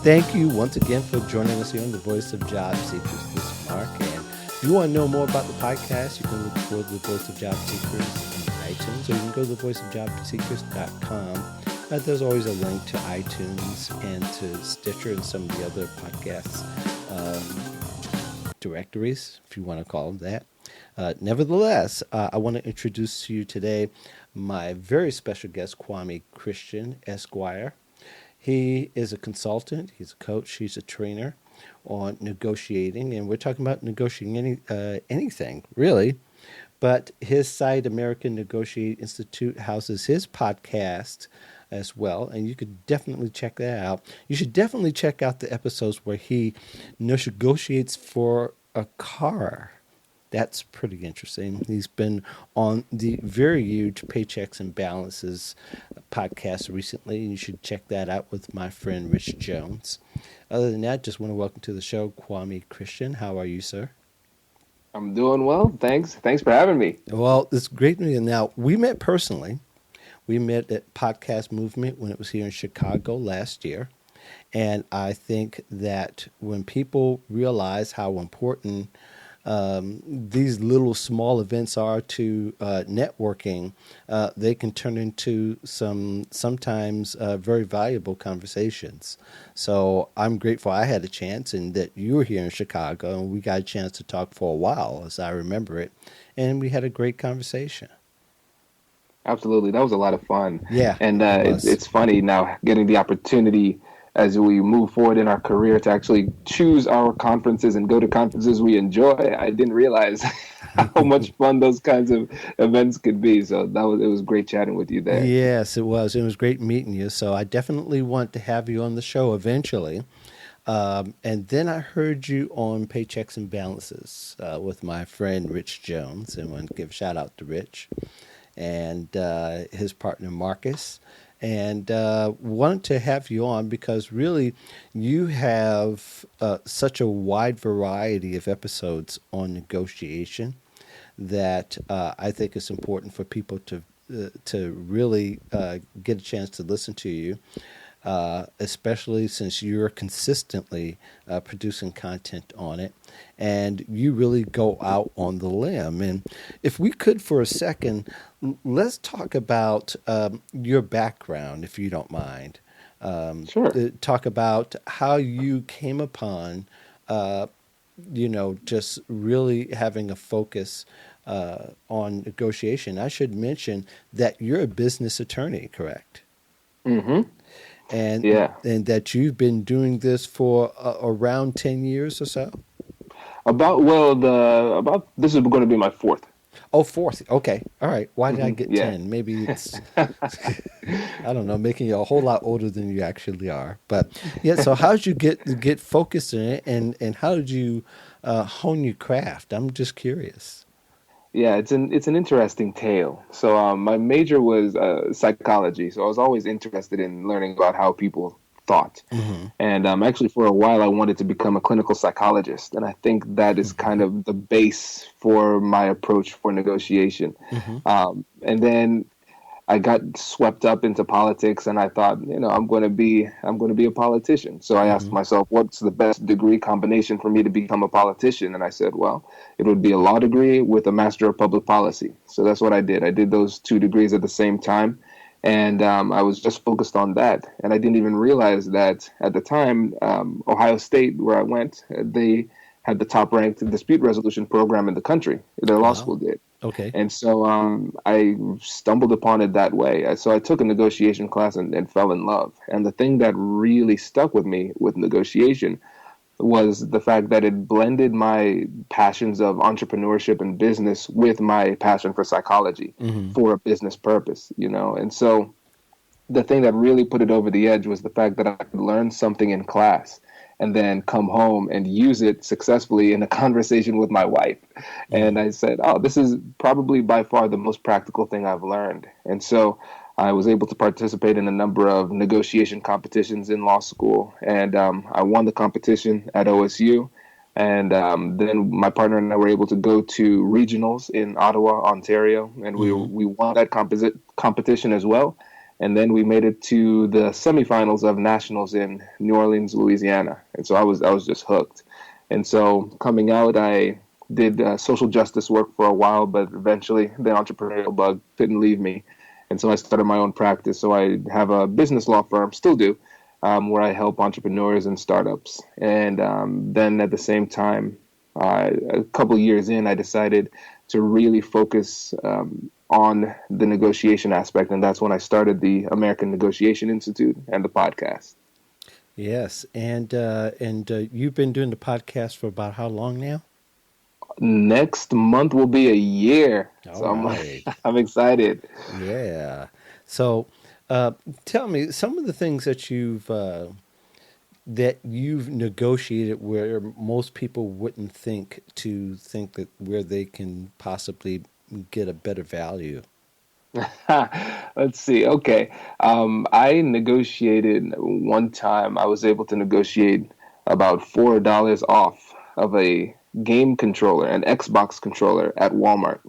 Thank you once again for joining us here on the Voice of Job Seekers. This is Mark, and if you want to know more about the podcast, you can look for the Voice of Job Seekers on iTunes, or you can go to thevoiceofjobseekers.com. There's always a link to iTunes and to Stitcher and some of the other podcasts directories, if you want to call them that. Nevertheless, I want to introduce to you today my very special guest, Kwame Christian, Esquire. He is a consultant, he's a coach, he's a trainer on negotiating, and we're talking about negotiating anything, really. But his site, American Negotiate Institute, houses his podcast as well, and you could definitely check that out. You should definitely check out the episodes where he negotiates for a car. That's pretty interesting. He's been on the very huge Paychecks and Balances podcast recently, and you should check that out with my friend Rich Jones. Other than that, just want to welcome to the show Kwame Christian. How are you, sir? I'm doing well. Thanks for having me. Well, it's great to meet you. Now, we met personally. We met at Podcast Movement when it was here in Chicago last year. And I think that when people realize how important these little small events are to networking, they can turn into sometimes very valuable conversations. So I'm grateful I had a chance and that you were here in Chicago and we got a chance to talk for a while, as I remember it, and we had a great conversation. Absolutely. That was a lot of fun. Yeah. And it's funny now getting the opportunity as we move forward in our career to actually choose our conferences and go to conferences we enjoy. I didn't realize how much fun those kinds of events could be. So it was great chatting with you there. Yes, it was. It was great meeting you. So I definitely want to have you on the show eventually. And then I heard you on Paychecks and Balances with my friend Rich Jones. And I want to give a shout out to Rich and his partner Marcus. And wanted to have you on because really you have such a wide variety of episodes on negotiation that I think it's important for people to really get a chance to listen to you, especially since you're consistently producing content on it. And you really go out on the limb. And if we could for a second, let's talk about your background, if you don't mind. Sure. Talk about how you came upon, just really having a focus on negotiation. I should mention that you're a business attorney, correct? Mm-hmm. And Yeah. and that you've been doing this for around 10 years or so? About this is going to be my fourth. Oh, fourth. Okay. All right. Why did I get Yeah. 10? Maybe it's, I don't know, making you a whole lot older than you actually are. But yeah, so how did you get focused in it and how did you hone your craft? I'm just curious. Yeah, it's an interesting tale. So my major was psychology, so I was always interested in learning about how people thought. Mm-hmm. And actually, for a while, I wanted to become a clinical psychologist, and I think that is kind of the base for my approach for negotiation. Mm-hmm. And then I got swept up into politics, and I thought, I'm going to be a politician. So I asked myself, what's the best degree combination for me to become a politician? And I said, well, it would be a law degree with a Master of Public Policy. So that's what I did. I did those two degrees at the same time, and I was just focused on that. And I didn't even realize that at the time, Ohio State, where I went, they had the top-ranked dispute resolution program in the country. Their law school did. Okay. And so I stumbled upon it that way. So I took a negotiation class and fell in love. And the thing that really stuck with me with negotiation was the fact that it blended my passions of entrepreneurship and business with my passion for psychology for a business purpose, And so the thing that really put it over the edge was the fact that I could learn something in class and then come home and use it successfully in a conversation with my wife. And I said, oh, this is probably by far the most practical thing I've learned. And so I was able to participate in a number of negotiation competitions in law school. And I won the competition at OSU. And then my partner and I were able to go to regionals in Ottawa, Ontario. And we won that competition as well. and then we made it to the semifinals of nationals in New Orleans, Louisiana. And so I was just hooked. And so coming out, I did social justice work for a while, but eventually the entrepreneurial bug couldn't leave me. And so I started my own practice. So I have a business law firm, still do, where I help entrepreneurs and startups. And then at the same time, a couple of years in, I decided to really focus on the negotiation aspect. And that's when I started the American Negotiation Institute and the podcast. Yes, and you've been doing the podcast for about how long now? Next month will be a year. All So I'm right. I'm excited. Yeah. So, uh, tell me some of the things that you've negotiated where most people wouldn't think that where they can possibly get a better value. Let's see. Okay. I negotiated one time. I was able to negotiate about $4 off of a game controller, an Xbox controller at Walmart.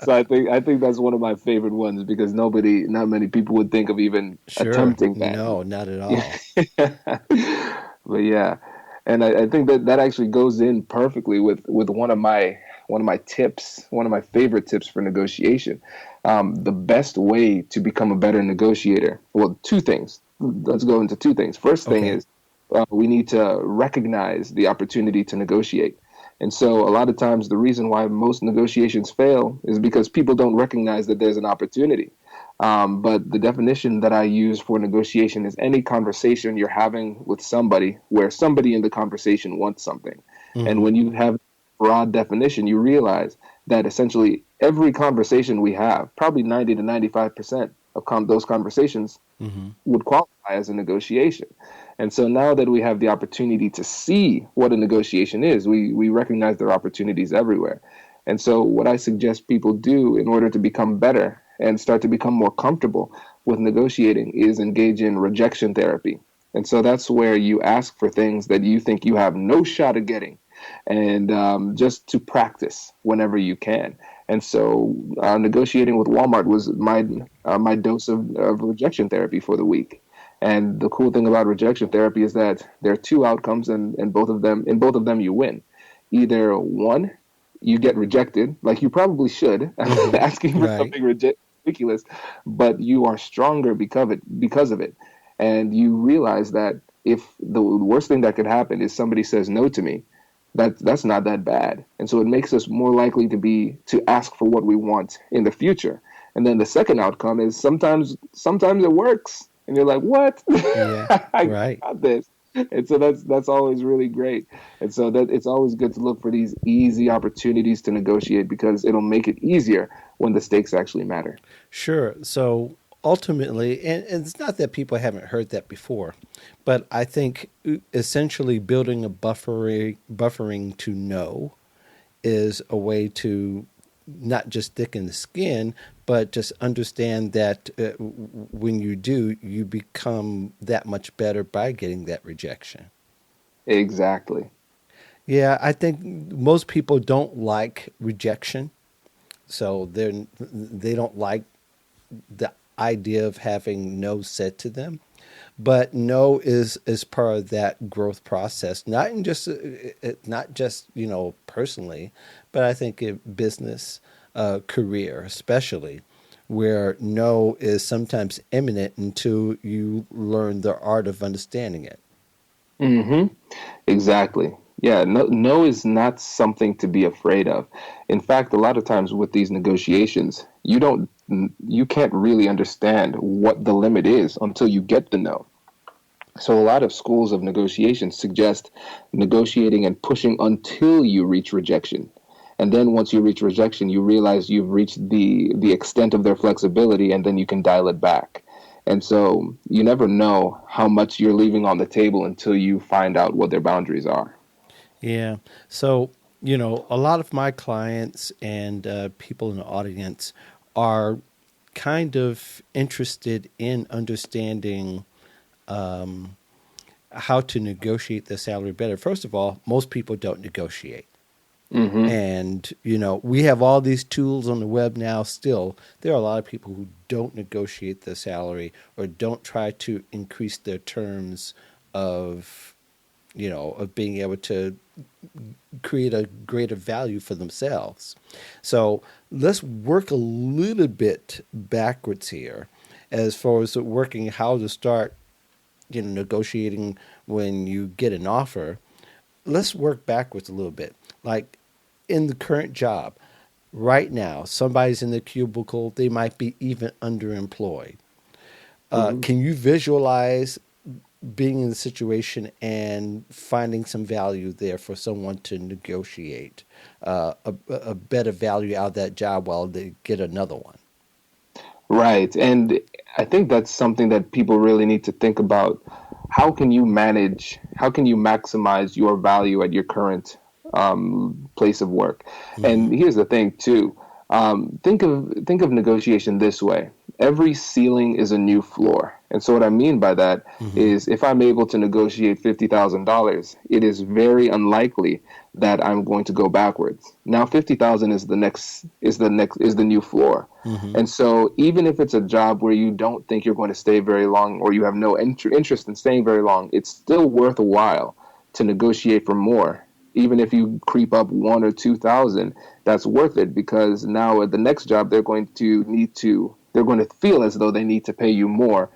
So I think that's one of my favorite ones because not many people would think of even Sure. attempting that. No, not at all. But yeah, and I think that actually goes in perfectly with one of my tips, one of my favorite tips for negotiation. The best way to become a better negotiator. Well, two things. Let's go into two things. First thing Okay. is we need to recognize the opportunity to negotiate. And so, a lot of times, the reason why most negotiations fail is because people don't recognize that there's an opportunity. But the definition that I use for negotiation is any conversation you're having with somebody where somebody in the conversation wants something. And Hmm. when you have broad definition, you realize that essentially every conversation we have, probably 90 to 95% of those conversations Hmm. would qualify as a negotiation. And so now that we have the opportunity to see what a negotiation is, we recognize there are opportunities everywhere. And so what I suggest people do in order to become better and start to become more comfortable with negotiating is engage in rejection therapy. And so that's where you ask for things that you think you have no shot at getting, and just to practice whenever you can. And so, negotiating with Walmart was my dose of rejection therapy for the week. And the cool thing about rejection therapy is that there are two outcomes, and both of them you win. Either one, you get rejected, like you probably should, Hmm. asking for Right. something ridiculous, but you are stronger because of it, and you realize that if the worst thing that could happen is somebody says no to me, that's not that bad. And so it makes us more likely to ask for what we want in the future. And then the second outcome is sometimes it works and you're like, what? Yeah. I Right. got this. And so that's always really great. And so that it's always good to look for these easy opportunities to negotiate because it'll make it easier when the stakes actually matter. Sure. So ultimately, and it's not that people haven't heard that before, but I think essentially building a buffering to know is a way to not just thicken the skin, but just understand that when you do, you become that much better by getting that rejection. Exactly. Yeah, I think most people don't like rejection, so they don't like the idea of having no said to them. But no is part of that growth process, not just personally, but I think in business, career especially, where no is sometimes imminent until you learn the art of understanding it. Hmm. Exactly. Yeah, no is not something to be afraid of. In fact, a lot of times with these negotiations, you can't really understand what the limit is until you get the no. So a lot of schools of negotiation suggest negotiating and pushing until you reach rejection. And then once you reach rejection, you realize you've reached the extent of their flexibility and then you can dial it back. And so you never know how much you're leaving on the table until you find out what their boundaries are. Yeah. So, a lot of my clients and people in the audience are kind of interested in understanding how to negotiate the salary better. First of all, most people don't negotiate. Mm-hmm. And, we have all these tools on the web now. Still, there are a lot of people who don't negotiate their salary or don't try to increase their terms of, of being able to create a greater value for themselves. So let's work a little bit backwards here as far as working how to start, negotiating when you get an offer. Let's work backwards a little bit. Like in the current job, right now, somebody's in the cubicle, they might be even underemployed. Mm-hmm. Can you visualize being in the situation and finding some value there for someone to negotiate a better value out of that job while they get another one? Right. And I think that's something that people really need to think about. How can you maximize your value at your current place of work? Mm-hmm. And here's the thing too. Think of negotiation this way. Every ceiling is a new floor. And so what I mean by that Mm-hmm. is if I'm able to negotiate $50,000, it is very unlikely that I'm going to go backwards. Now 50,000 is the new floor. Mm-hmm. And so even if it's a job where you don't think you're going to stay very long or you have no interest in staying very long, it's still worthwhile to negotiate for more. Even if you creep up 1 or 2 thousand, that's worth it because now at the next job they're going to feel as though they need to pay you more,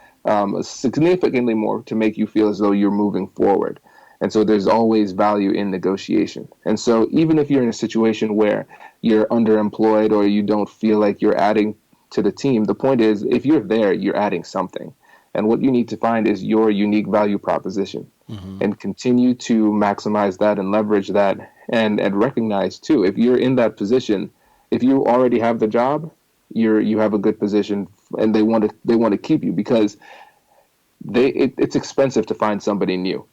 significantly more to make you feel as though you're moving forward. And so there's always value in negotiation. And so even if you're in a situation where you're underemployed or you don't feel like you're adding to the team, the point is if you're there, you're adding something. And what you need to find is your unique value proposition Mm-hmm. and continue to maximize that and leverage that and recognize too, if you're in that position, if you already have the job, you have a good position and they want to keep you because it's expensive to find somebody new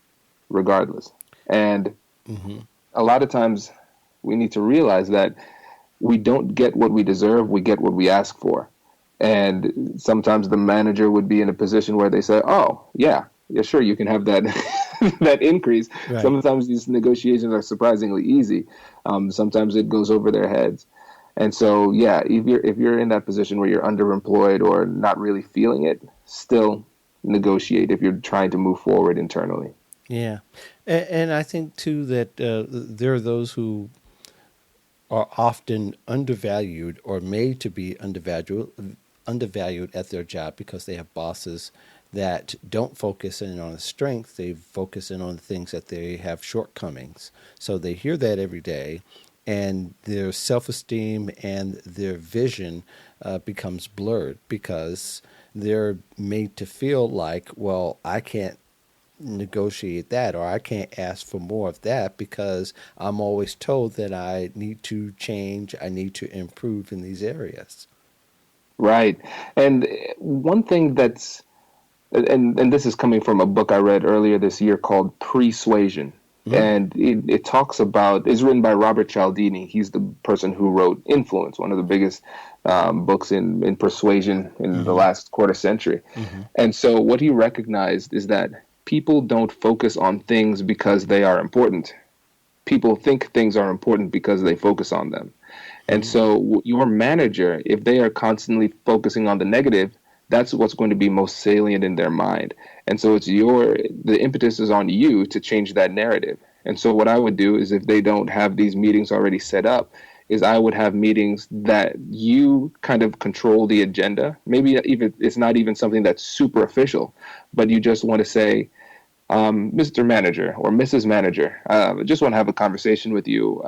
regardless. And Mm-hmm. a lot of times we need to realize that we don't get what we deserve, we get what we ask for. And sometimes the manager would be in a position where they say, "Oh, yeah, sure, you can have that that increase." Right. Sometimes these negotiations are surprisingly easy. Sometimes it goes over their heads. And so, yeah, if you're in that position where you're underemployed or not really feeling it, still negotiate if you're trying to move forward internally. Yeah. And I think, too, that there are those who are often undervalued or made to be undervalued at their job because they have bosses that don't focus in on the strength. They focus in on the things that they have shortcomings. So they hear that every day, and their self-esteem and their vision becomes blurred because they're made to feel like, well, I can't negotiate that or I can't ask for more of that because I'm always told that I need to change, I need to improve in these areas. Right. And one thing that's and this is coming from a book I read earlier this year called Persuasion. Mm. And it talks about, it's written by Robert Cialdini. He's the person who wrote Influence, one of the biggest books in persuasion in the Mm-hmm. last quarter century. Mm-hmm. And so what he recognized is that people don't focus on things because they are important. People think things are important because they focus on them. And Mm-hmm. so your manager, if they are constantly focusing on the negative, that's what's going to be most salient in their mind. And so the impetus is on you to change that narrative. And so what I would do is if they don't have these meetings already set up, is I would have meetings that you kind of control the agenda. Maybe even it's not even something that's super official, but you just want to say, Mr. Manager or Mrs. Manager, I just want to have a conversation with you.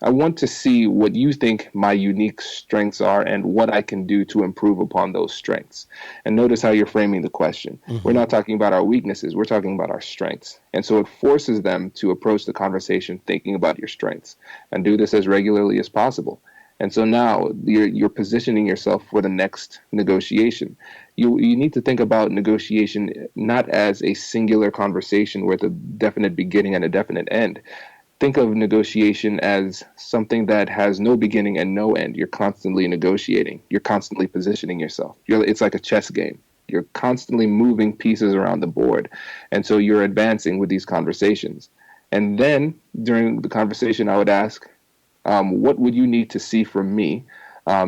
I want to see what you think my unique strengths are and what I can do to improve upon those strengths. And notice how you're framing the question. We're Mm-hmm. not talking about our weaknesses, we're talking about our strengths. And so it forces them to approach the conversation thinking about your strengths and do this as regularly as possible. And so now you're positioning yourself for the next negotiation. You need to think about negotiation not as a singular conversation with a definite beginning and a definite end. Think of negotiation as something that has no beginning and no end. You're constantly negotiating. You're constantly positioning yourself. It's like a chess game. You're constantly moving pieces around the board. And so you're advancing with these conversations. And then during the conversation, I would ask, What would you need to see from me?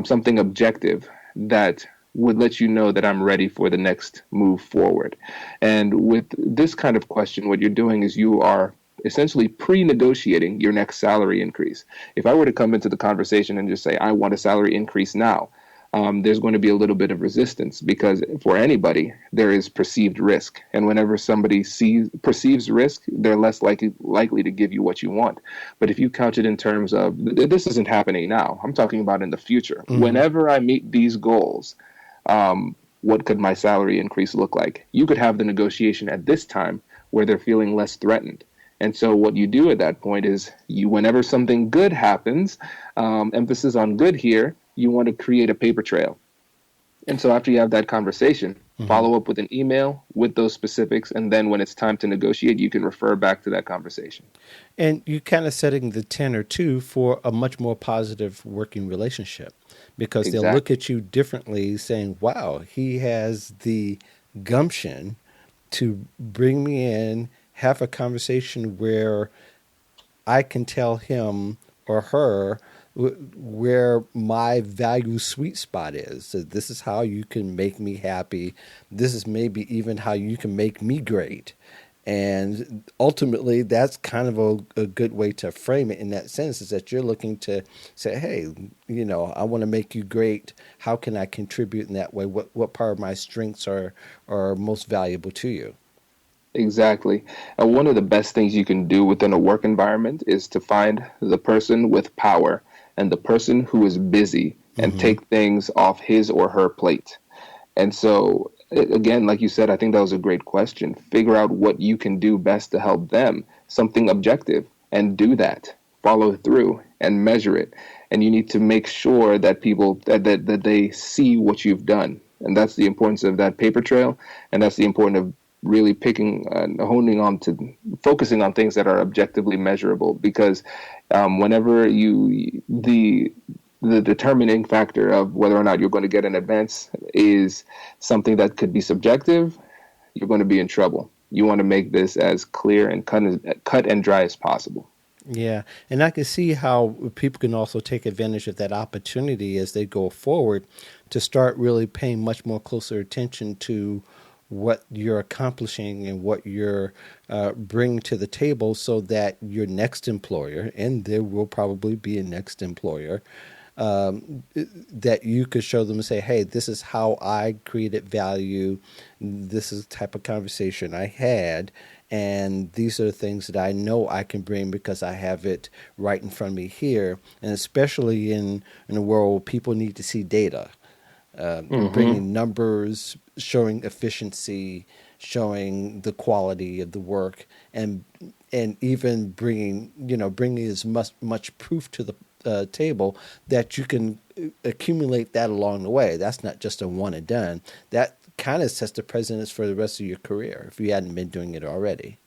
Something objective that would let you know that I'm ready for the next move forward. And with this kind of question, what you're doing is you are essentially pre-negotiating your next salary increase. If I were to come into the conversation and just say, I want a salary increase now, there's going to be a little bit of resistance because for anybody, there is perceived risk. And whenever somebody perceives risk, they're less likely to give you what you want. But if you couch it in terms of this isn't happening now, I'm talking about in the future. Mm-hmm. Whenever I meet these goals, what could my salary increase look like? You could have the negotiation at this time where they're feeling less threatened. And so what you do at that point is whenever something good happens, emphasis on good here, you want to create a paper trail. And so after you have that conversation, follow up with an email with those specifics. And then when it's time to negotiate, you can refer back to that conversation. And you're kind of setting the tenor, too, for a much more positive working relationship because they'll look at you differently saying, wow, he has the gumption to bring me in, have a conversation where I can tell him or her where my value sweet spot is. So this is how you can make me happy. This is maybe even how you can make me great. And ultimately, that's kind of a good way to frame it in that sense, is that you're looking to say, hey, I want to make you great. How can I contribute in that way? What part of my strengths are most valuable to you? Exactly. And one of the best things you can do within a work environment is to find the person with power and the person who is busy and take things off his or her plate. And so, again, like you said, I think that was a great question. Figure out what you can do best to help them, something objective, and do that. Follow through and measure it. And you need to make sure that people, that they see what you've done. And that's the importance of that paper trail. And that's the importance of really picking and honing on to focusing on things that are objectively measurable, because whenever the determining factor of whether or not you're going to get an advance is something that could be subjective, you're going to be in trouble. You want to make this as clear and cut and dry as possible. Yeah, and I can see how people can also take advantage of that opportunity as they go forward to start really paying much more closer attention to what you're accomplishing and what you're bringing to the table, so that your next employer, and there will probably be a next employer, that you could show them and say, hey, this is how I created value. This is the type of conversation I had. And these are the things that I know I can bring because I have it right in front of me here. And especially in a world where people need to see data. Bringing numbers, showing efficiency, showing the quality of the work, and even bringing as much proof to the table that you can accumulate that along the way. That's not just a one and done. That kind of sets the precedence for the rest of your career if you hadn't been doing it already.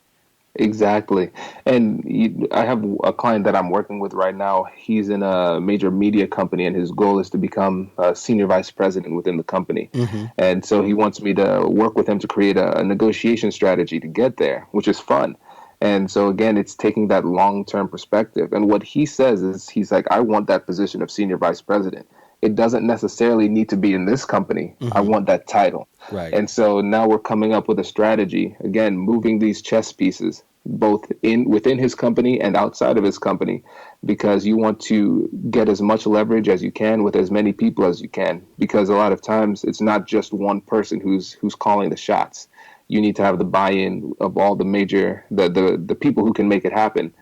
Exactly. And I have a client that I'm working with right now. He's in a major media company, and his goal is to become a senior vice president within the company. And so he wants me to work with him to create a negotiation strategy to get there, which is fun. And so, again, it's taking that long-term perspective. And what he says is, he's like, I want that position of senior vice president. It doesn't necessarily need to be in this company. I want that title. Right. And so now we're coming up with a strategy, again, moving these chess pieces, both within his company and outside of his company, because you want to get as much leverage as you can with as many people as you can, because a lot of times it's not just one person who's calling the shots. You need to have the buy-in of all the major, the people who can make it happen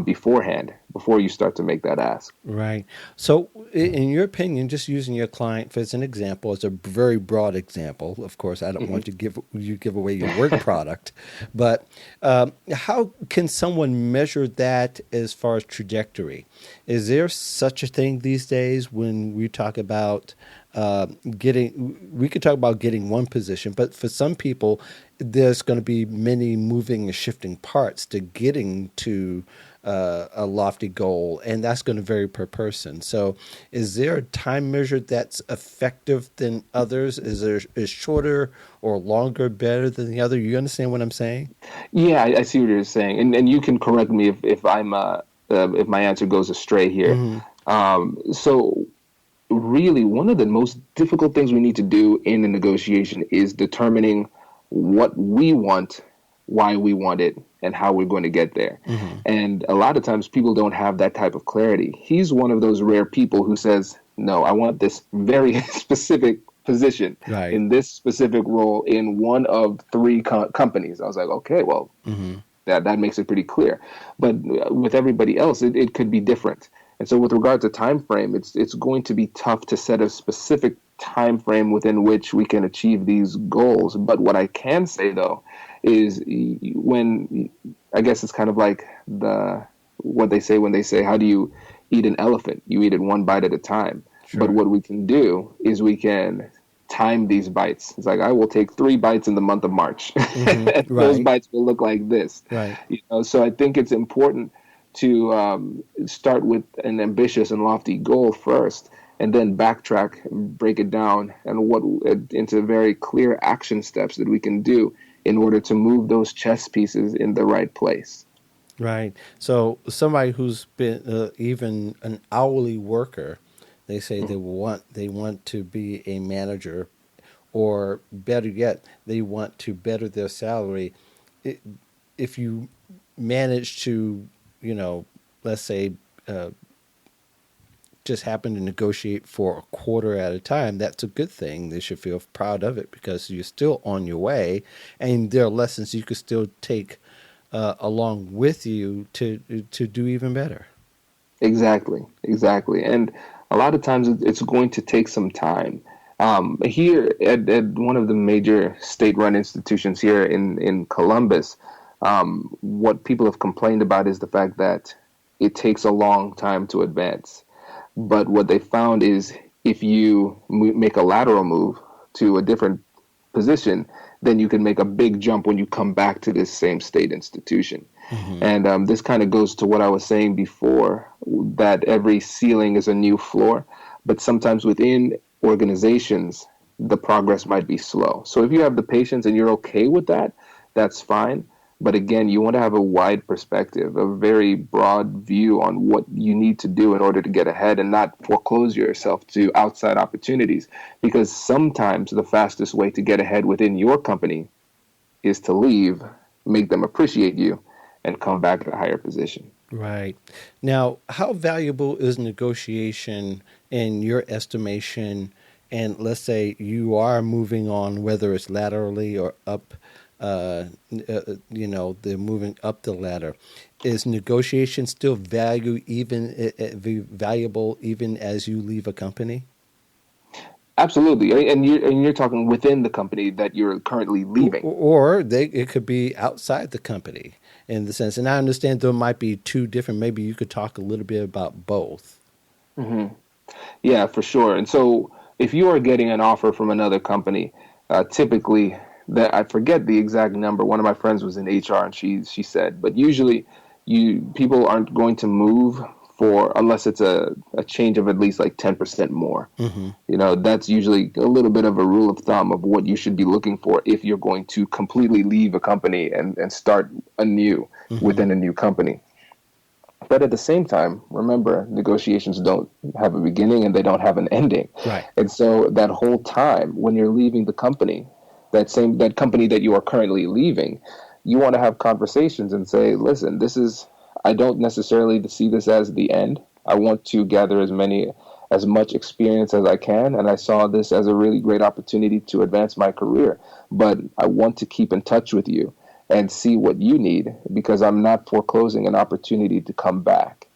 beforehand, before you start to make that ask. Right. So in your opinion, just using your client as an example, as a very broad example, of course, I don't want to give away your work product, but how can someone measure that as far as trajectory? Is there such a thing these days when we talk about we could talk about getting one position, but for some people, there's going to be many moving and shifting parts to getting to a lofty goal, and that's going to vary per person. So is there a time measure that's effective than others? Is shorter or longer better than the other? You understand what I'm saying? Yeah, I see what you're saying. And you can correct me if I'm if my answer goes astray here. Hmm. So really, one of the most difficult things we need to do in a negotiation is determining what we want, why we want it, and how we're going to get there. Hmm. And a lot of times people don't have that type of clarity. He's one of those rare people who says, no, I want this very specific position Right. in this specific role in one of three companies. I was like, okay, well, Hmm. that makes it pretty clear. But with everybody else, it could be different. And so with regard to time frame, it's going to be tough to set a specific time frame within which we can achieve these goals. But what I can say though is when I guess it's kind of like what they say when they say, how do you eat an elephant? You eat it one bite at a time. But Sure. what we can do is we can time these bites. It's like I will take 3 bites in the month of March. Hmm. And those Right. bites will look like this. Right. So I think it's important to start with an ambitious and lofty goal first, and then backtrack, break it down, and what into very clear action steps that we can do in order to move those chess pieces in the right place. Right. So somebody who's been even an hourly worker, they say they want to be a manager, or better yet, they want to better their salary. It, if you manage to, let's say, uh, just happen to negotiate for a quarter at a time, that's a good thing. They should feel proud of it because you're still on your way, and there are lessons you could still take along with you to do even better. Exactly. And a lot of times it's going to take some time. Here at one of the major state-run institutions here in Columbus, what people have complained about is the fact that it takes a long time to advance. But what they found is if you make a lateral move to a different position, then you can make a big jump when you come back to this same state institution. Hmm. And this kind of goes to what I was saying before, that every ceiling is a new floor, but sometimes within organizations, the progress might be slow. So if you have the patience and you're okay with that, that's fine. But again, you want to have a wide perspective, a very broad view on what you need to do in order to get ahead and not foreclose yourself to outside opportunities. Because sometimes the fastest way to get ahead within your company is to leave, make them appreciate you, and come back at a higher position. Right. Now, how valuable is negotiation in your estimation? And let's say you are moving on, whether it's laterally or up, they're moving up the ladder. Is negotiation still valuable even as you leave a company? Absolutely, and you're talking within the company that you're currently leaving. Or it could be outside the company in the sense. And I understand there might be two different. Maybe you could talk a little bit about both. hmm Yeah, for sure. And so, if you are getting an offer from another company, typically, that I forget the exact number. One of my friends was in HR, and she said, but usually, people aren't going to move for unless it's a change of at least like 10% more. Hmm. That's usually a little bit of a rule of thumb of what you should be looking for if you're going to completely leave a company and start anew Hmm. within a new company. But at the same time, remember, negotiations don't have a beginning and they don't have an ending. Right. And so that whole time when you're leaving the company, that company that you are currently leaving, you want to have conversations and say, listen, I don't necessarily see this as the end. I want to gather as much experience as I can, and I saw this as a really great opportunity to advance my career. But I want to keep in touch with you and see what you need because I'm not foreclosing an opportunity to come back.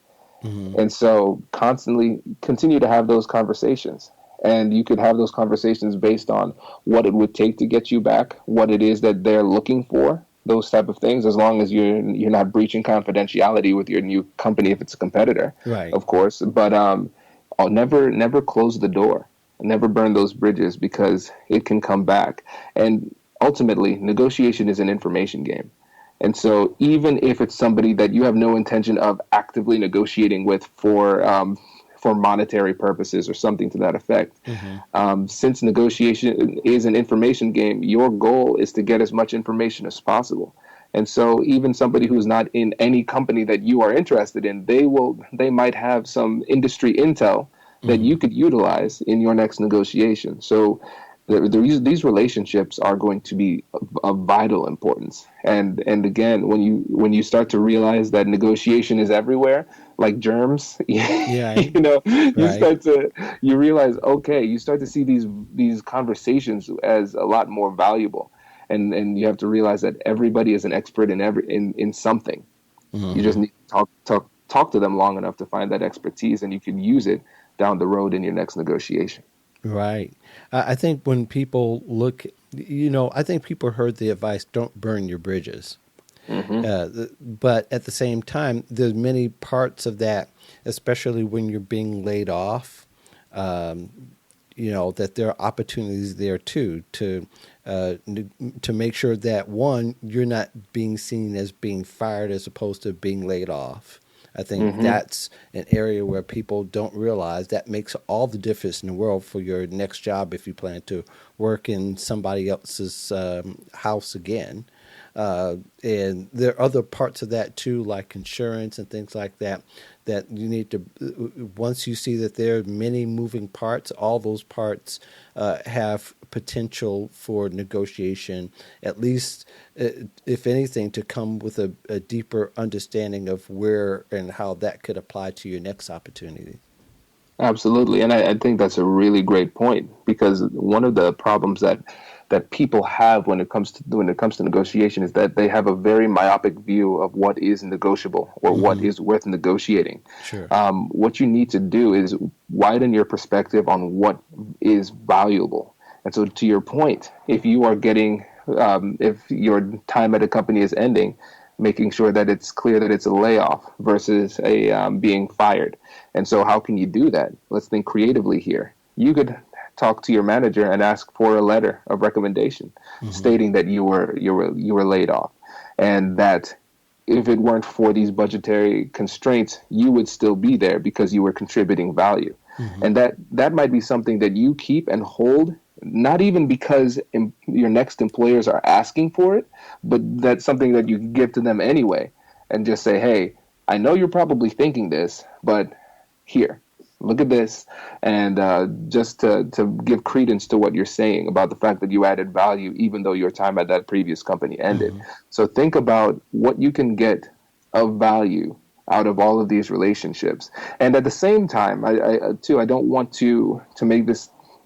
Hmm. And so constantly continue to have those conversations. And you could have those conversations based on what it would take to get you back, what it is that they're looking for, those type of things, as long as you're not breaching confidentiality with your new company if it's a competitor, Right. of course. But I'll never close the door, never burn those bridges because it can come back. And ultimately, negotiation is an information game. And so, even if it's somebody that you have no intention of actively negotiating with for monetary purposes or something to that effect, Hmm. since negotiation is an information game, your goal is to get as much information as possible. And so even somebody who's not in any company that you are interested in, they might have some industry intel that you could utilize in your next negotiation. So these relationships are going to be of vital importance. And again, when you start to realize that negotiation is everywhere, like germs, Yeah. Right. you realize, okay, you start to see these conversations as a lot more valuable. And you have to realize that everybody is an expert in something. You just need to talk to them long enough to find that expertise, and you can use it down the road in your next negotiation. Right. I think when people look, I think people heard the advice, don't burn your bridges. Hmm. But at the same time, there's many parts of that, especially when you're being laid off, that there are opportunities there too to make sure that, one, you're not being seen as being fired as opposed to being laid off. I think Hmm. that's an area where people don't realize that makes all the difference in the world for your next job if you plan to work in somebody else's house again. And there are other parts of that too, like insurance and things like that, that you need to, once you see that there are many moving parts, all those parts have potential for negotiation, at least, if anything, to come with a deeper understanding of where and how that could apply to your next opportunity. Absolutely, and I think that's a really great point, because one of the problems that people have when it comes to negotiation is that they have a very myopic view of what is negotiable or what Mm-hmm. is worth negotiating. Sure. What you need to do is widen your perspective on what is valuable. And so, to your point, if you are getting if your time at a company is ending, making sure that it's clear that it's a layoff versus a being fired. And so, how can you do that? Let's think creatively here. You could talk to your manager and ask for a letter of recommendation, Mm-hmm. stating that you were laid off, and that if it weren't for these budgetary constraints, you would still be there because you were contributing value. Mm-hmm. And that might be something that you keep and hold, not even because your next employers are asking for it, but that's something that you give to them anyway, and just say, hey, I know you're probably thinking this, but here, look at this. And just to give credence to what you're saying about the fact that you added value even though your time at that previous company ended. Mm-hmm. So think about what you can get of value out of all of these relationships. And at the same time, I don't want to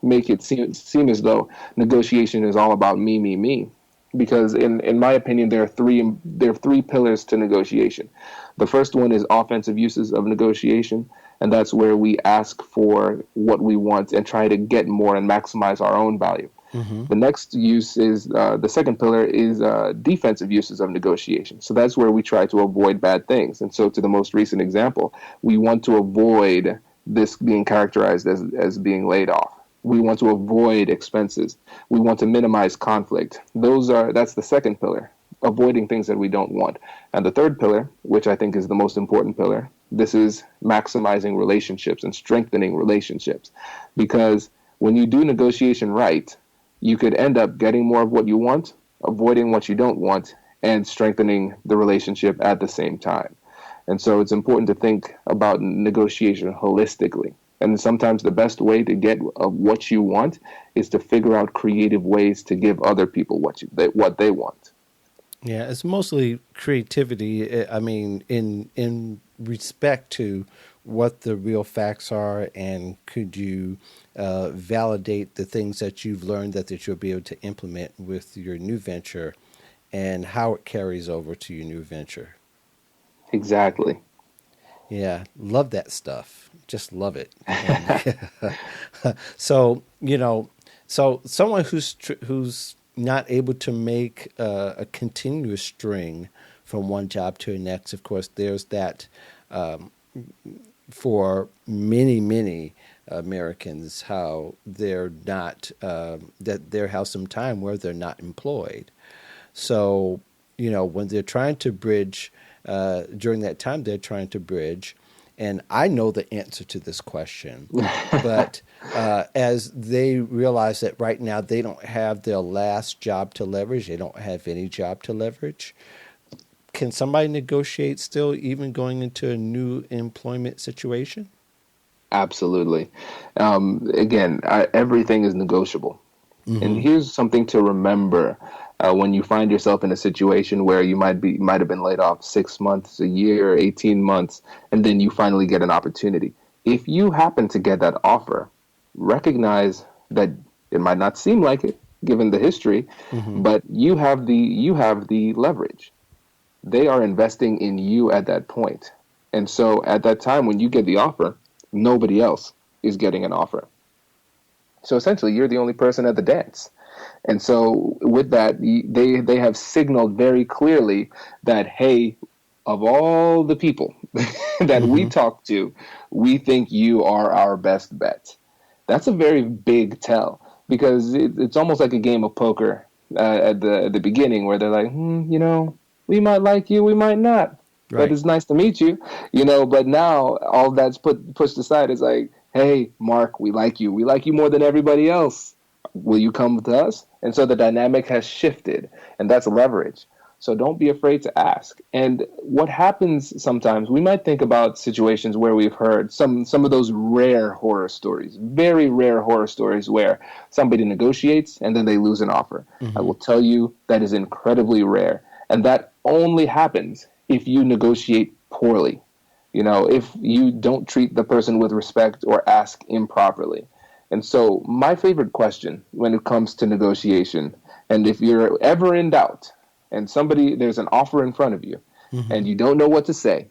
make it seem as though negotiation is all about me, because in my opinion, there are three pillars to negotiation. The first one is offensive uses of negotiation, and that's where we ask for what we want and try to get more and maximize our own value. Mm-hmm. The next use is the second pillar is defensive uses of negotiation. So that's where we try to avoid bad things. And so, to the most recent example, we want to avoid this being characterized as being laid off. We want to avoid expenses. We want to minimize conflict. That's the second pillar, avoiding things that we don't want. And the third pillar, which I think is the most important pillar, this is maximizing relationships and strengthening relationships. Because when you do negotiation right, you could end up getting more of what you want, avoiding what you don't want, and strengthening the relationship at the same time. And so it's important to think about negotiation holistically. And sometimes the best way to get what you want is to figure out creative ways to give other people what they want. Yeah, it's mostly creativity. I mean, in respect to what the real facts are, and could you validate the things that you've learned that you'll be able to implement with your new venture, and how it carries over to your new venture. Exactly. Yeah, love that stuff. Just love it. And so so someone who's not able to make a continuous string from one job to the next. Of course, there's that for many Americans, how they're not that there have some time where they're not employed. So when they're trying to bridge during that time, they're trying to bridge. And I know the answer to this question, but as they realize that right now they don't have their last job to leverage, they don't have any job to leverage, can somebody negotiate still, even going into a new employment situation? Absolutely. Again, everything is negotiable. And Mm-hmm. here's something to remember when you find yourself in a situation where you might have been laid off 6 months, a year, 18 months, and then you finally get an opportunity. If you happen to get that offer, recognize that it might not seem like it given the history, Mm-hmm. but you have the leverage. They are investing in you at that point. And so at that time when you get the offer, nobody else is getting an offer. So essentially, you're the only person at the dance. And so with that, they have signaled very clearly that, hey, of all the people that we Mm-hmm. talk to, we think you are our best bet. That's a very big tell because it's almost like a game of poker at the beginning where they're like, we might like you, we might not, but Right. it's nice to meet you, But now all that's pushed aside is like, hey, Mark, we like you more than everybody else. Will you come with us? And so the dynamic has shifted, and that's leverage. So don't be afraid to ask. And what happens sometimes, we might think about situations where we've heard some of those rare horror stories, very rare horror stories where somebody negotiates and then they lose an offer. I Mm-hmm. will tell you that is incredibly rare. And that only happens if you negotiate poorly. If you don't treat the person with respect or ask improperly. And so my favorite question when it comes to negotiation, and if you're ever in doubt and there's an offer in front of you Mm-hmm. and you don't know what to say,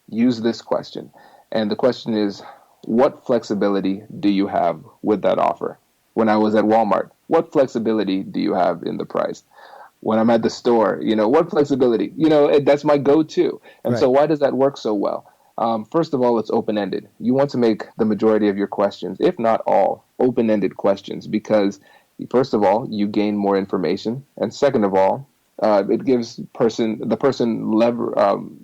use this question. And the question is, what flexibility do you have with that offer? When I was at Walmart, what flexibility do you have in the price? When I'm at the store, what flexibility? That's my go-to. And so Right. why does that work so well? First of all, it's open-ended. You want to make the majority of your questions, if not all, open-ended questions because, first of all, you gain more information, and second of all, it gives the person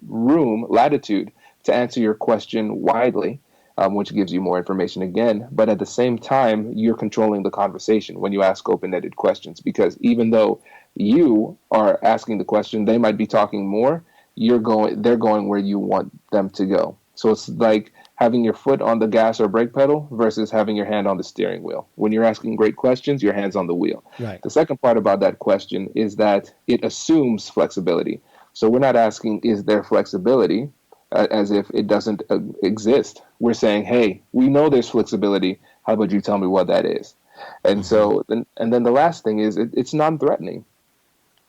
room, latitude to answer your question widely, which gives you more information again. But at the same time, you're controlling the conversation when you ask open-ended questions because even though you are asking the question, they might be talking more. They're going where you want them to go. So it's like having your foot on the gas or brake pedal versus having your hand on the steering wheel. When you're asking great questions, your hand's on the wheel. Right. The second part about that question is that it assumes flexibility. So we're not asking, is there flexibility, as if it doesn't exist. We're saying, hey, we know there's flexibility. How about you tell me what that is? And Mm-hmm. so, and then the last thing is it's non-threatening.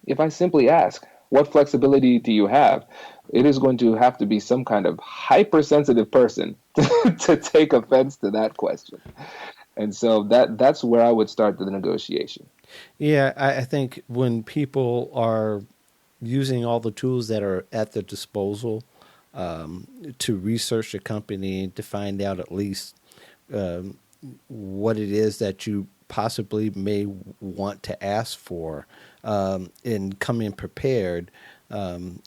If I simply ask, what flexibility do you have? It is going to have to be some kind of hypersensitive person to take offense to that question. And so that's where I would start the negotiation. Yeah, I think when people are using all the tools that are at their disposal to research a company to find out at least um, what it is that you possibly may want to ask for and come in prepared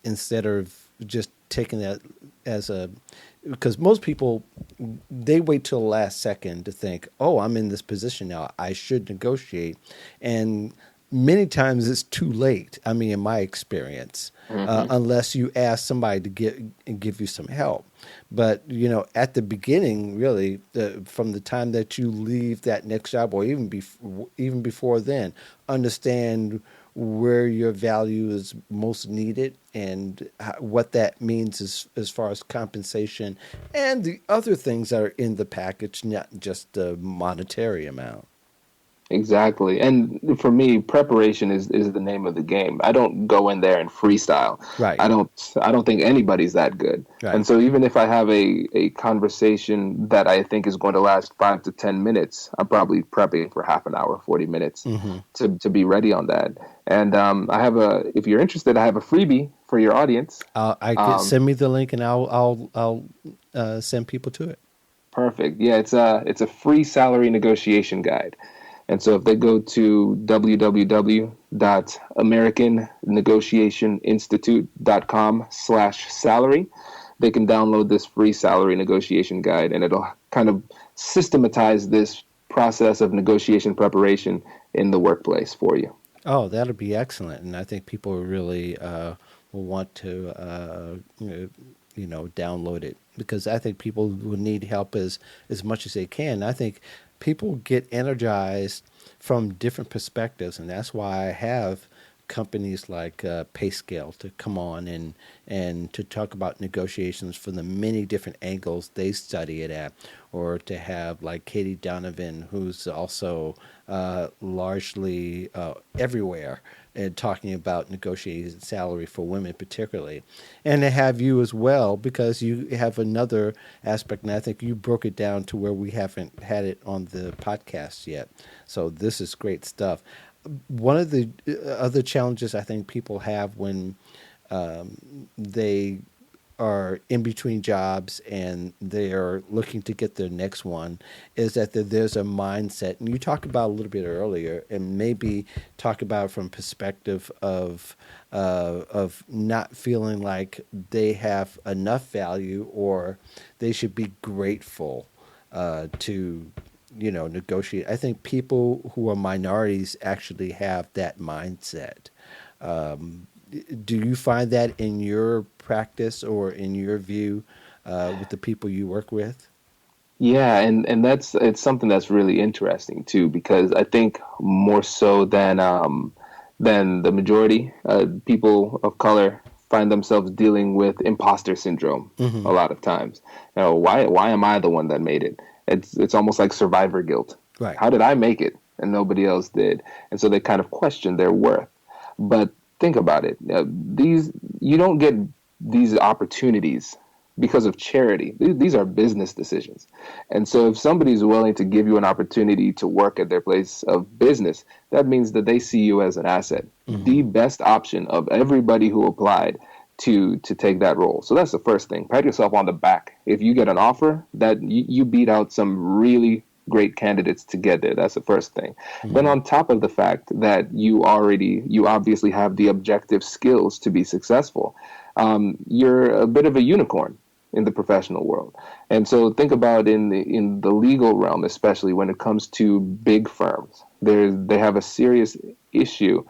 instead of just taking that as a because most people they wait till the last second to think, oh, I'm in this position now, I should negotiate, and many times it's too late. I mean, in my experience, Mm-hmm. unless you ask somebody to give you some help. But at the beginning, really, from the time that you leave that next job, or even before then, understand where your value is most needed and what that means as far as compensation and the other things that are in the package, not just the monetary amount. Exactly. And for me, preparation is the name of the game. I don't go in there and freestyle. Right, I don't think anybody's that good. right. And so even if I have a conversation that I think is going to last 5 to 10 minutes, I'm probably prepping for half an hour, 40 minutes Hmm. to be ready on that. And if you're interested, I have a freebie for your audience. I could Um, send me the link and I'll send people to it. Perfect. Yeah, it's a free salary negotiation guide. And so if they go to www.americannegotiationinstitute.com/salary, they can download this free salary negotiation guide, and it'll kind of systematize this process of negotiation preparation in the workplace for you. Oh, that'll be excellent, and I think people will really will want to download it, because I think people will need help as much as they can. I think people get energized from different perspectives, and that's why I have companies like PayScale to come on and to talk about negotiations from the many different angles they study it at, or to have like Katie Donovan, who's also largely everywhere and talking about negotiating salary for women particularly, and to have you as well, because you have another aspect, and I think you broke it down to where we haven't had it on the podcast yet. So this is great stuff. One of the other challenges I think people have when they are in between jobs and they are looking to get their next one is that there's a mindset, and you talked about a little bit earlier, and maybe talk about from perspective of not feeling like they have enough value or they should be grateful to negotiate. I think people who are minorities actually have that mindset. Do you find that in your practice or in your view with the people you work with? Yeah, and it's something that's really interesting too, because I think more so than the majority, people of color find themselves dealing with imposter syndrome Mm-hmm. a lot of times. Why am I the one that made it? It's almost like survivor guilt. Right. How did I make it and nobody else did? And so they kind of question their worth. But think about it. These You don't get these opportunities because of charity. These are business decisions. And so if somebody's willing to give you an opportunity to work at their place of business, that means that they see you as an asset, Mm-hmm. the best option of everybody who applied to take that role. So that's the first thing. Pat yourself on the back. If you get an offer, that you beat out some really great candidates to get there. That's the first thing. Mm-hmm. Then on top of the fact that you obviously have the objective skills to be successful, you're a bit of a unicorn in the professional world. And so think about in the legal realm, especially when it comes to big firms, they have a serious issue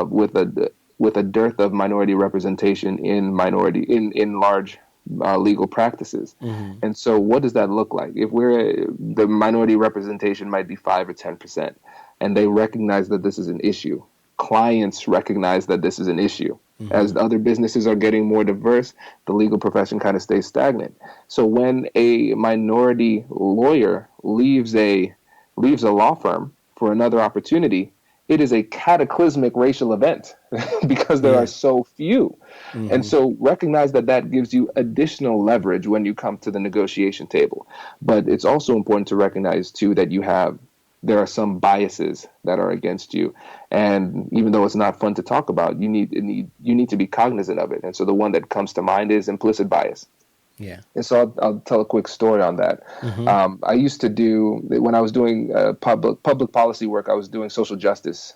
with a dearth of minority representation in large legal practices. Mm-hmm. And so what does that look like? If the minority representation might be 5 or 10%, and they recognize that this is an issue. Clients recognize that this is an issue. Mm-hmm. As other businesses are getting more diverse, the legal profession kind of stays stagnant. So when a minority lawyer leaves a law firm for another opportunity, it is a cataclysmic racial event because there are so few. Mm-hmm. And so recognize that gives you additional leverage when you come to the negotiation table. But it's also important to recognize, too, that there are some biases that are against you. And even though it's not fun to talk about, you need to be cognizant of it. And so the one that comes to mind is implicit bias. Yeah. And so I'll tell a quick story on that. Mm-hmm. I used to when I was doing public policy work, I was doing social justice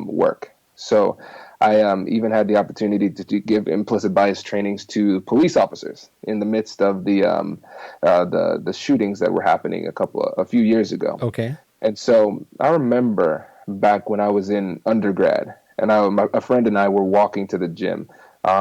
work. So I a had the opportunity to give implicit bias trainings to police officers in the midst of the shootings that were happening a few years ago. Okay. And so I remember back when I was in undergrad, and a friend and I were walking to the gym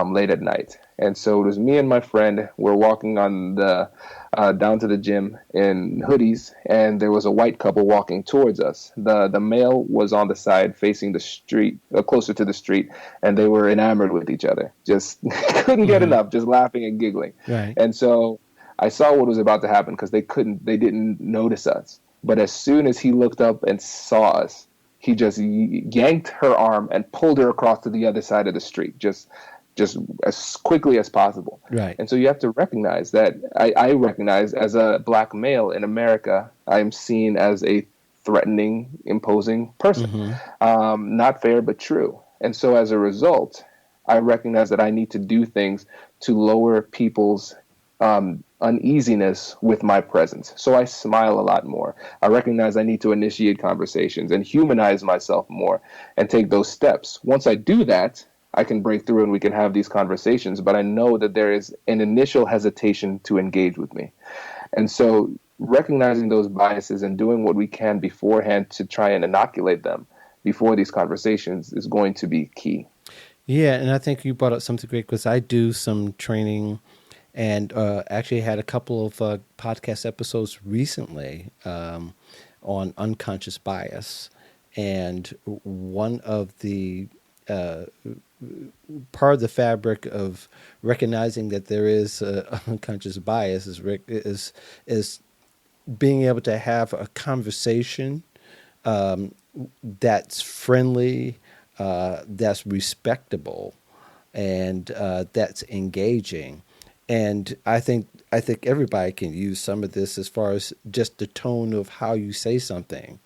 late at night. And so it was me and my friend. We're walking on down to the gym in hoodies, and there was a white couple walking towards us. The male was on the side facing the street, closer to the street, and they were enamored with each other. Just couldn't get enough, just laughing and giggling. Right. And so I saw what was about to happen because they didn't notice us. But as soon as he looked up and saw us, he just yanked her arm and pulled her across to the other side of the street, just as quickly as possible. Right. And so you have to recognize that I recognize as a black male in America, I am seen as a threatening, imposing person. Mm-hmm. Not fair, but true. And so as a result, I recognize that I need to do things to lower people's uneasiness with my presence. So I smile a lot more. I recognize I need to initiate conversations and humanize myself more and take those steps. Once I do that, I can break through and we can have these conversations, but I know that there is an initial hesitation to engage with me. And so recognizing those biases and doing what we can beforehand to try and inoculate them before these conversations is going to be key. Yeah, and I think you brought up something great because I do some training and actually had a couple of podcast episodes recently on unconscious bias. And one of the uh, part of the fabric of recognizing that there is unconscious bias is being able to have a conversation um, that's friendly, that's respectable, and that's engaging. And I think everybody can use some of this as far as just the tone of how you say something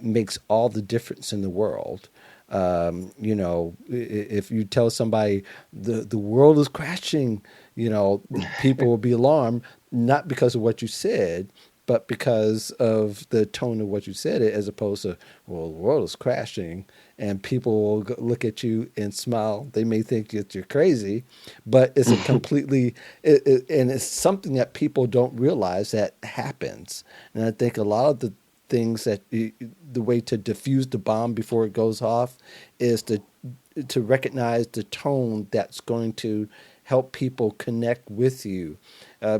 makes all the difference in the world. If you tell somebody the world is crashing, people will be alarmed, not because of what you said, but because of the tone of what you said it, as opposed to, well, the world is crashing, and people will look at you and smile. They may think that you're crazy, but it's a completely, and it's something that people don't realize that happens. And I think a lot of the things that the way to diffuse the bomb before it goes off is to recognize the tone that's going to help people connect with you,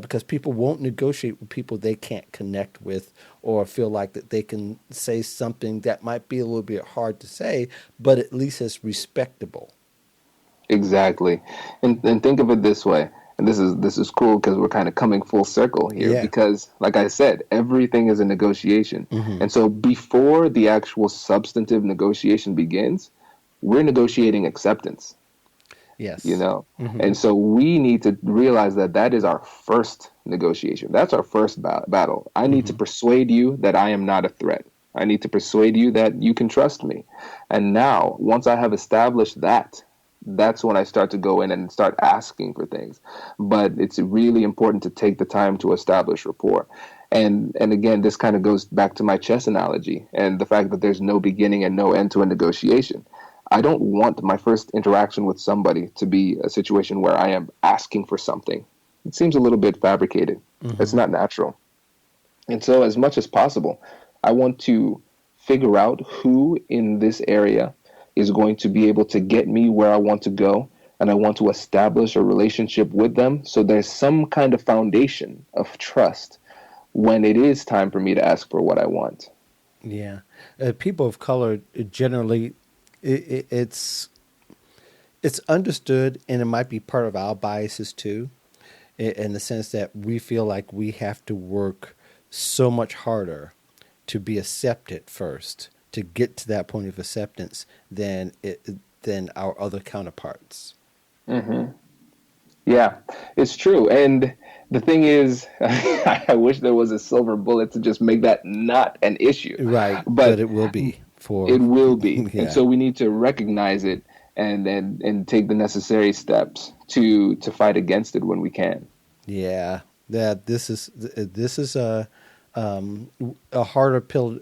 because people won't negotiate with people they can't connect with or feel like that they can say something that might be a little bit hard to say, but at least it's respectable. Exactly. And think of it this way. And this is cool because we're kind of coming full circle here Yeah. because like I said, everything is a negotiation. Hmm. And so before the actual substantive negotiation begins, we're negotiating acceptance, you Yes. know. Hmm. And so we need to realize that that is our first negotiation. That's our first battle. I need to Hmm. persuade you that I am not a threat. I need to persuade you that you can trust me. And now, once I have established that, that's when I start to go in and start asking for things. But it's really important to take the time to establish rapport. And again, this kind of goes back to my chess analogy and the fact that there's no beginning and no end to a negotiation. I don't want my first interaction with somebody to be a situation where I am asking for something. It seems a little bit fabricated. It's Hmm. not natural. And so, as much as possible, I want to figure out who in this area is going to be able to get me where I want to go. And I want to establish a relationship with them. So there's some kind of foundation of trust when it is time for me to ask for what I want. Yeah. People of color generally, it's understood, and it might be part of our biases too, in the sense that we feel like we have to work so much harder to be accepted first, to get to that point of acceptance than our other counterparts. Hmm. Yeah, it's true. And the thing is, I wish there was a silver bullet to just make that not an issue. Right, but But it will be it for will be. And yeah. so we need to recognize it and take the necessary steps to fight against it when we can. Yeah, that this is a harder pill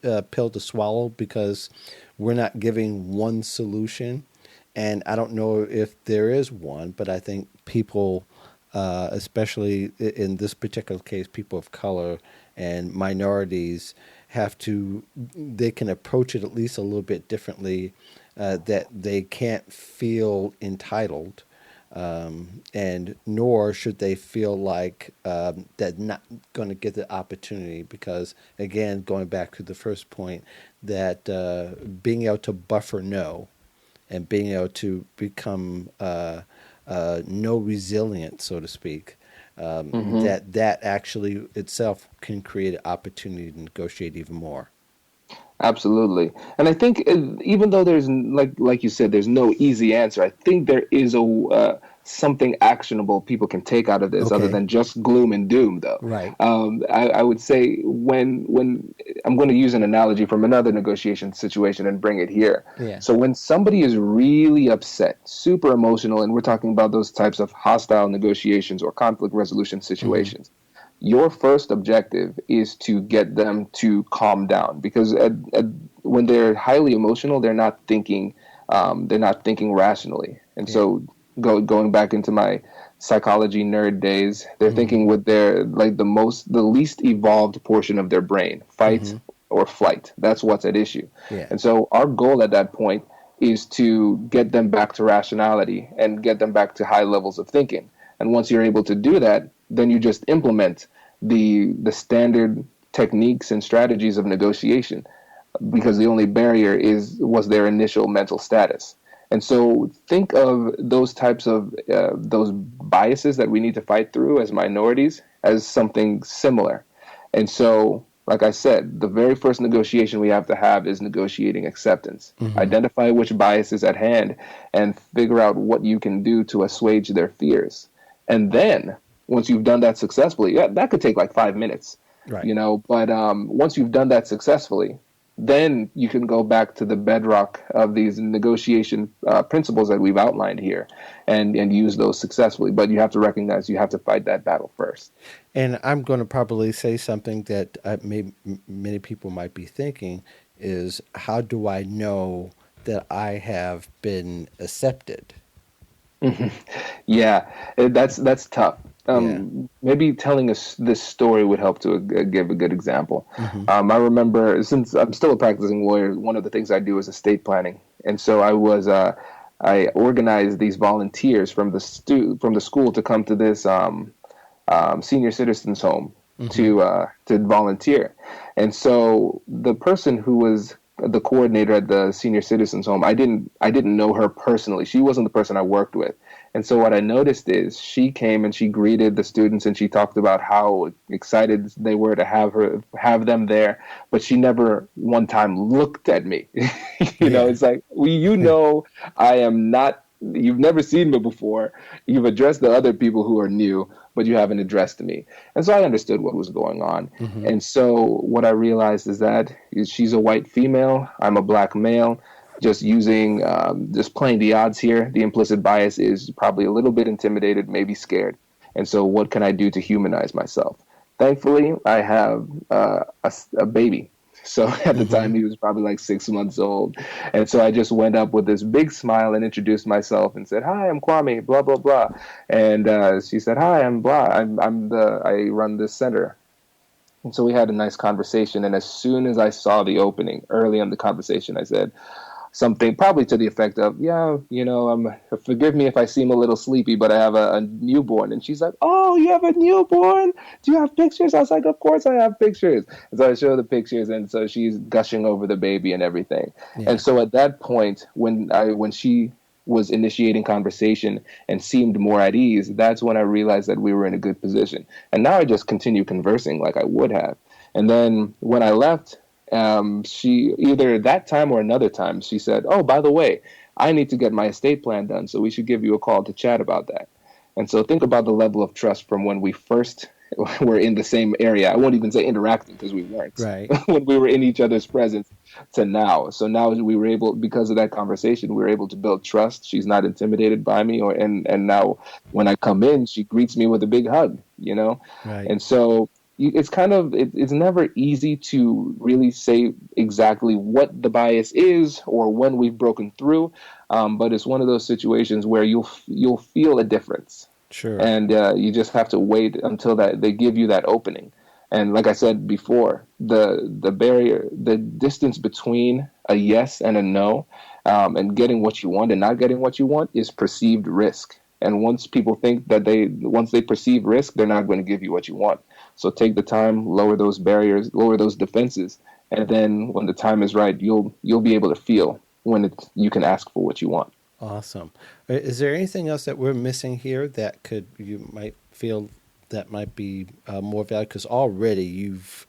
to swallow because we're not giving one solution, and I don't know if there is one, but I think people, especially in this particular case, people of color and minorities, they can approach it at least a little bit differently, that they can't feel entitled, and nor should they feel like they're not going to get the opportunity because, again, going back to the first point, that being able to buffer no and being able to become no resilient, so to speak, Hmm. that actually itself can create an opportunity to negotiate even more. Absolutely. And I think even though there's like you said, there's no easy answer. I think there is a something actionable people can take out of this other Okay, than just gloom and doom, though. right. I would say when I'm going to use an analogy from another negotiation situation and bring it here. Yeah. So when somebody is really upset, super emotional, and we're talking about those types of hostile negotiations or conflict resolution Mm-hmm. situations, your first objective is to get them to calm down because when they're highly emotional, they're not thinking rationally, and Yeah. so going back into my psychology nerd days, they're Mm-hmm. thinking with their like the least evolved portion of their brain, fight Mm-hmm. or flight. That's what's at issue, Yeah. and so our goal at that point. is to get them back to rationality and get them back to high levels of thinking. And once you're able to do that, then you just implement the standard techniques and strategies of negotiation, because the only barrier was their initial mental status. And so think of those types of those biases that we need to fight through as minorities as something similar. And so, like I said, the very first negotiation we have to have is negotiating acceptance. Mm-hmm. Identify which bias is at hand and figure out what you can do to assuage their fears. And then once you've done that successfully, yeah, that could take like 5 minutes, right? But once you've done that successfully, then you can go back to the bedrock of these negotiation principles that we've outlined here and use those successfully. But you have to recognize you have to fight that battle first. And I'm going to probably say something that many people might be thinking is, how do I know that I have been accepted? Yeah, that's tough. Maybe telling us this story would help to give a good example. Mm-hmm. I remember, since I'm still a practicing lawyer, one of the things I do is estate planning, and so I organized these volunteers from the school to come to this senior citizens home, mm-hmm. to volunteer. And so the person who was the coordinator at the senior citizens home, I didn't know her personally. She wasn't the person I worked with. And so what I noticed is she came and she greeted the students and she talked about how excited they were to have them there, but she never one time looked at me. It's like, I am not, you've never seen me before. You've addressed the other people who are new, but you haven't addressed me. And so I understood what was going on. Mm-hmm. And so what I realized is that she's a white female, I'm a black male. Just playing the odds here. The implicit bias is probably a little bit intimidated, maybe scared. And so what can I do to humanize myself? Thankfully, I have a baby. So at the time, he was probably like 6 months old. And so I just went up with this big smile and introduced myself and said, "Hi, I'm Kwame, blah, blah, blah." And she said, "Hi, I'm blah. I run this center." And so we had a nice conversation. And as soon as I saw the opening, early in the conversation, I said something probably to the effect of, forgive me if I seem a little sleepy, but I have a newborn. And she's like, "Oh, you have a newborn? Do you have pictures?" I was like, "Of course I have pictures." And so I show the pictures, and so she's gushing over the baby and everything. Yeah. And so at that point, when she was initiating conversation and seemed more at ease, that's when I realized that we were in a good position. And now I just continue conversing like I would have. And then when I left, she, either that time or another time, she said, "Oh, by the way, I need to get my estate plan done, so we should give you a call to chat about that." And so think about the level of trust from when we first were in the same area. I won't even say interacting, because we weren't. Right. When we were in each other's presence, to now. So now we were able, because of that conversation, we were able to build trust. She's not intimidated by me, and now when I come in, she greets me with a big hug, Right. And so it's never easy to really say exactly what the bias is or when we've broken through, but it's one of those situations where you'll feel a difference. Sure. And you just have to wait until that they give you that opening. And like I said before, the barrier, the distance between a yes and a no, and getting what you want and not getting what you want, is perceived risk. And once people think that once they perceive risk, they're not going to give you what you want. So take the time, lower those barriers, lower those defenses, and then when the time is right, you'll be able to feel when you can ask for what you want. Awesome. Is there anything else that we're missing here that you might feel that might be more valuable? Because already you've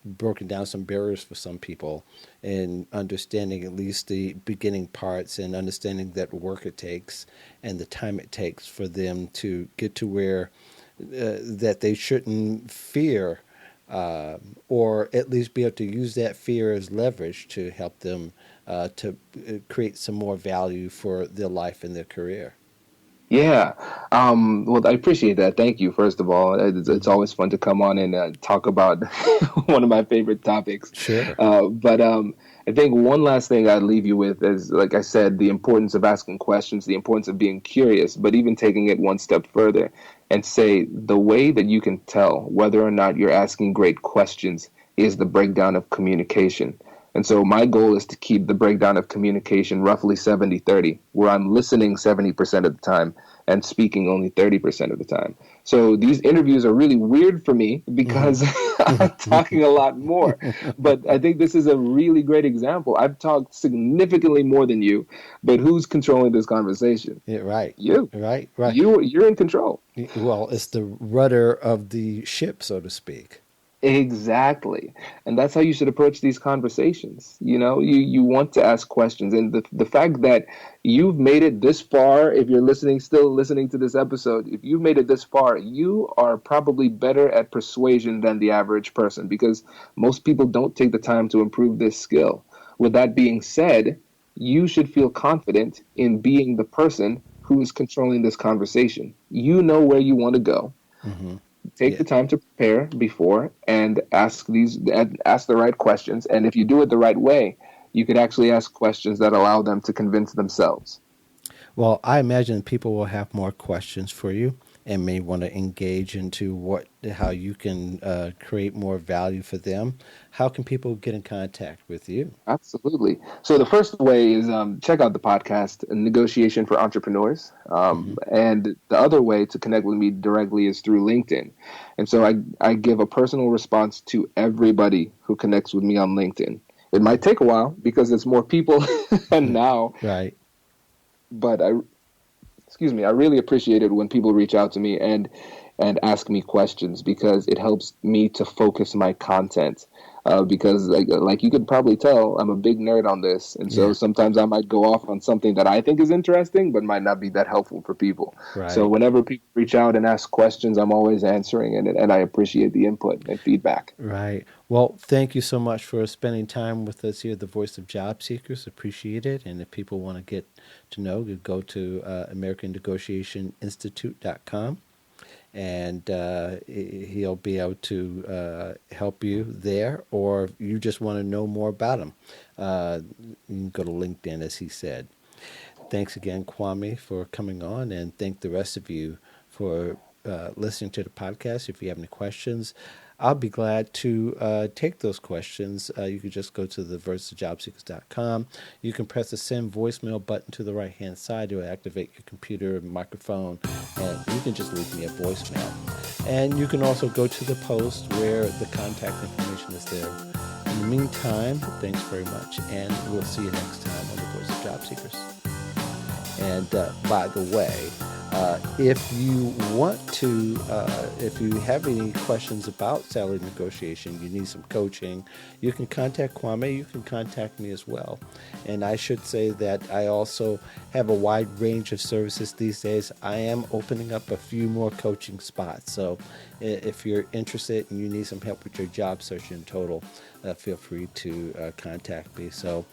broken down some barriers for some people, and understanding at least the beginning parts, and understanding that work it takes and the time it takes for them to get to where that they shouldn't fear, or at least be able to use that fear as leverage to help them to create some more value for their life and their career. Yeah. Well, I appreciate that. Thank you, first of all. It's always fun to come on and talk about one of my favorite topics. Sure. But I think one last thing I'd leave you with is, like I said, the importance of asking questions, the importance of being curious, but even taking it one step further and say the way that you can tell whether or not you're asking great questions is the breakdown of communication. And so my goal is to keep the breakdown of communication roughly 70-30, where I'm listening 70% of the time and speaking only 30% of the time. So these interviews are really weird for me because I'm talking a lot more. But I think this is a really great example. I've talked significantly more than you, but who's controlling this conversation? Yeah, right. You. Right. Right. You're in control. Well, it's the rudder of the ship, so to speak. Exactly. And that's how you should approach these conversations. You want to ask questions. And the fact that you've made it this far, if you're still listening to this episode, if you've made it this far, you are probably better at persuasion than the average person because most people don't take the time to improve this skill. With that being said, you should feel confident in being the person who is controlling this conversation. You know where you want to go. Mm-hmm. Take Yeah. the time to prepare before and ask the right questions. And if you do it the right way, you could actually ask questions that allow them to convince themselves. Well, I imagine people will have more questions for you and may want to engage into how you can create more value for them. How can people get in contact with you? Absolutely. So the first way is check out the podcast, Negotiation for Entrepreneurs. Mm-hmm. And the other way to connect with me directly is through LinkedIn. And so I give a personal response to everybody who connects with me on LinkedIn. It might take a while because there's more people and now, Right. but I really appreciate it when people reach out to me and ask me questions because it helps me to focus my content. Because like you could probably tell, I'm a big nerd on this, and so Yeah. sometimes I might go off on something that I think is interesting, but might not be that helpful for people. So Right. whenever people reach out and ask questions, I'm always answering, and I appreciate the input and feedback. Right. Well, thank you so much for spending time with us here at the Voice of Job Seekers. Appreciate it. And if people want to get to know, you go to AmericanNegotiationInstitute.com. And he'll be able to help you there, or if you just want to know more about him, you can go to LinkedIn, as he said. Thanks again, Kwame, for coming on, and thank the rest of you for listening to the podcast. If you have any questions, I'll be glad to take those questions. You can just go to theversajobseekers.com. You can press the send voicemail button to the right-hand side to activate your computer and microphone, and you can just leave me a voicemail. And you can also go to the post where the contact information is there. In the meantime, thanks very much, and we'll see you next time on the Voice of Job Seekers. And by the way, if you want to, if you have any questions about salary negotiation, you need some coaching, you can contact Kwame. You can contact me as well. And I should say that I also have a wide range of services these days. I am opening up a few more coaching spots. So if you're interested and you need some help with your job search in total, feel free to contact me. So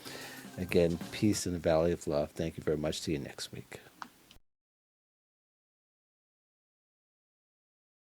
again, peace in the valley of love. Thank you very much. See you next week.